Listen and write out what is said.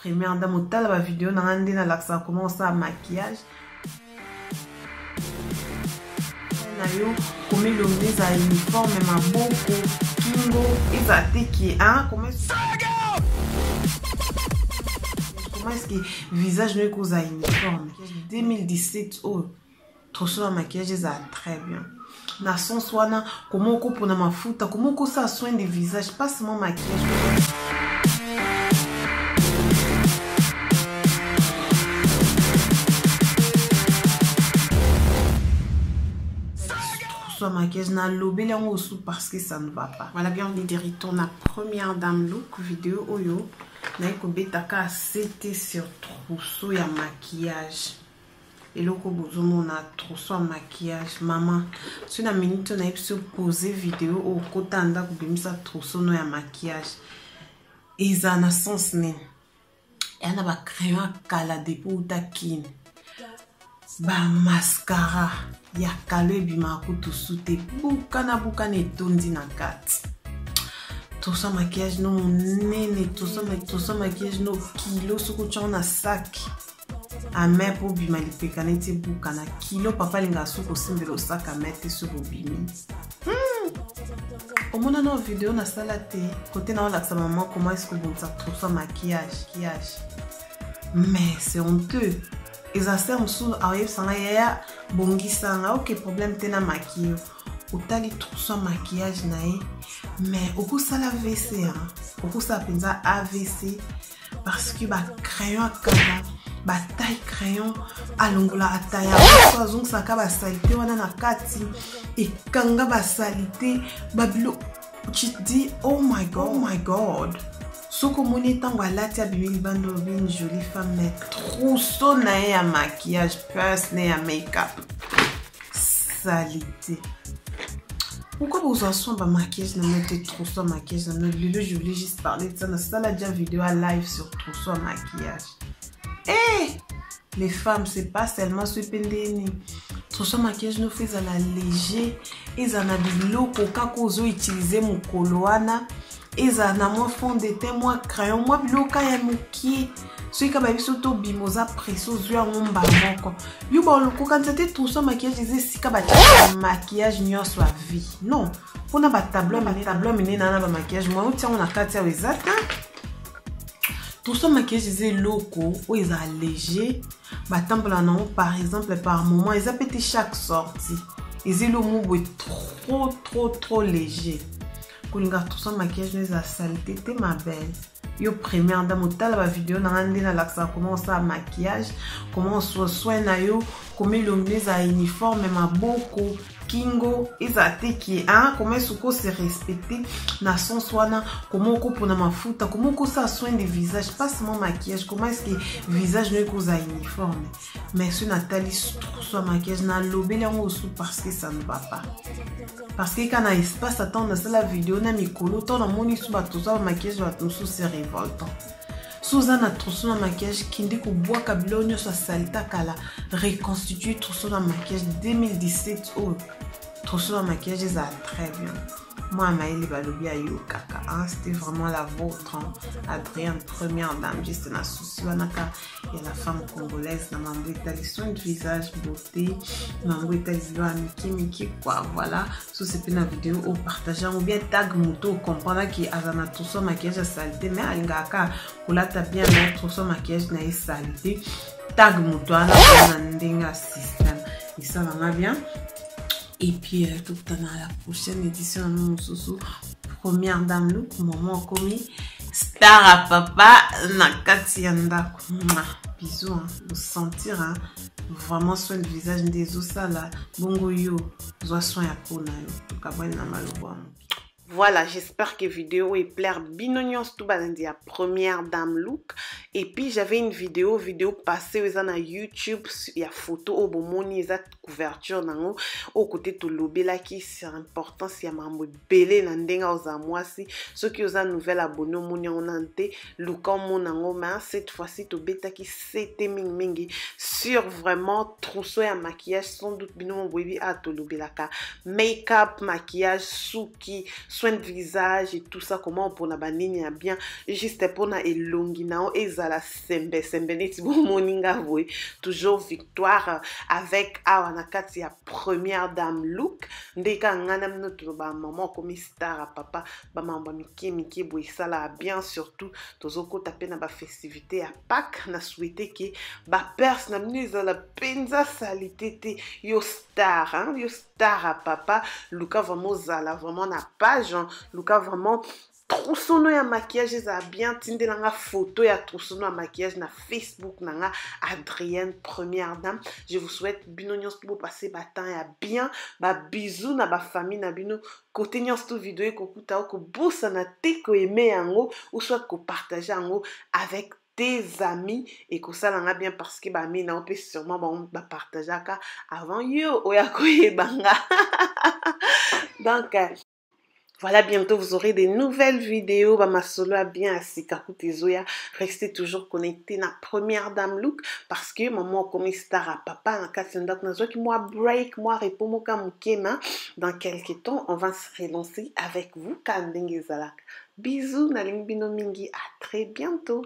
première dame otala ba vidéo na ngande na laksa comment ça maquillage na yo comme le mise à uniforme maboko kingo ezate qui hein comment est-ce que visage ne cause à uniforme 2017 oh trop soin maquillage ça très bien na son soin comment on coupe na mafuta comment on ça soin des visages pas seulement maquillage soit maquillage na lobé là on sous parce que ça ne va pas. Voilà bien on est directement la première dame look vidéo oyo na ko betaka c'était sur trousseau ya maquillage et loko bozomo na trousseau ya maquillage maman sur la minute on a se poser vidéo au kotanda ko bimisa trousseau no ya maquillage et ça na sens ne et na ba crayon kala depuis utakin ba mascara ya kalo bima kutu sute buka na etondi na kati tout ça maquillage no nene tout ça maquillage no kilo soko tchona sac a me po bima lipekane te buka na kilo papa linga soko simbelo sac a mettre sur bobimi au monde na vidéo na sala te côté na la maman comment est-ce que vous ça tout ça maquillage mais c'est honteux. Et ça sert sous arrive sans ya bongi sanga ok problème tena maquillage otali trousseau maquillage nae mais au ça la WC hein au ça penza AVC parce que ba crayon kala ba taille crayon alongola ataya so azong saka ba salité wana na kati et kanga ba salité babilo tu te dis oh my god Soko moni tango alati abimili bando une jolie femme mais trousseau na ya maquillage pince na ya make-up salité. Pourquoi vous en sont maquillage na mettre trousseau maquillage na le je voulais juste parler de ça dans ça la déjà vidéo à live sur trousseau maquillage. Les femmes c'est pas seulement ce pendeni. Trousseau maquillage nous fait à la léger et ça na biloko kako zo utiliser mon koloana. Eza na moi fond de teint moi crayon moi biloka ya muki celui qui ba biso to bimoza presso zua ngomba moko yo ba loko quand c'était tout ça maquillage ezé sika ba maquillage nyonso a vie non pona ba tableau mine na ba maquillage moi utia on a katia wezata tout ça maquillage ezé loko ou eza léger ba tambola non par exemple par moment ils appellent chaque sortie ezé le mot est trop léger. Pour les tout ça maquillage nous a saleté t'es ma belle yo première dame otala ba vidéo na ngande na laksa comment ça maquillage comment on soin na yo comment le mise à uniforme maboko kingo ezate qui hein comment suko se respecter na son soin comment on coupe na mafuta comment on ça soin des visages pas seulement maquillage comment est-ce que visage ne cause à uniforme mais sur Nathalie soit maquillage na lobé là on sous parce que ça ne va pas parce que quand on a espace attendre ça la vidéo na mikolo ton na moni sous ba tout ça maquillage va tout c'est révoltant Suzanne trousseau na maquillage kindi ko bois kabilo nyoso salita kala reconstituer trousseau na maquillage 2017 oh trousseau na maquillage ça très bien moi Maëlle balobi ayo kaka hein, c'était vraiment la vôtre hein. Adrienne première dame juste na souci wanaka et la femme congolaise na mambo etali soin de visage beauté mambo etali loa miki quoi voilà sous cette vidéo au partager ou bien tag moto comprendre qui azana trousseau maquillage saleté mais alingaka kulata bien mettre trousseau maquillage na saleté tag moto ana ndenga système et ça va bien. Et puis tout à la prochaine édition nous sous première dame look maman commis star à papa nakati yanda bisous hein, vous sentir hein, vraiment soin de visage des os là bongo yo zo soin ya kona yo kabwana na malobo. Voilà, j'espère que la vidéo est plaire binonions tout bazandi à première dame look. Et puis j'avais une vidéo passée sur YouTube, il y a photo au bomoni, couverture nango au côté to lobela qui c'est important si ya mambo belé na ndenga oza mwasi soki oza nouvelle abonné moni onante luka monango mais cette fois-ci to beta qui c'était mingi sur vraiment trousseau ya maquillage sans doute bino mo boyebi a to lobelaka make-up maquillage suki soin de visage et tout ça comment pour na banini ya bien juste pour na elongi nao ezala sembe neti bo moninga voye toujours victoire avec awa na kati ya première dame look ndeka ngana mnoto ba maman comme star papa ba mamba miki boye sala bien surtout tozoko taper na ba festivité ya Pâques na souhaiter que ba pers na minu ezala penza salité yo star hein yo star à papa luka vraiment zala vraiment na page hein? Luka vraiment trousseau ya maquillage eza bien tindelanga photo ya trousseau ya maquillage na Facebook nanga Adrienne première dame. Je vous souhaite bino nyonso pour passer ba temps ya bien ba bisous na ba famille na bino côté nyonso vidéo ko kuta ko bossa na te ko aimer yango ou soit ko partager yango avec tes amis et que ça l'a bien parce que bah mina on peut sûrement bah partager avant yo oya koyebanga donc voilà, bientôt vous aurez des nouvelles vidéos. Bah, ma solo a bien assis. Restez toujours connectés na première dame look parce que maman comme star à papa en cas qui moi break moi répond mon kamukema dans quelques temps on va se relancer avec vous Kandengezalak. Bisous na lingbino mingi à très bientôt.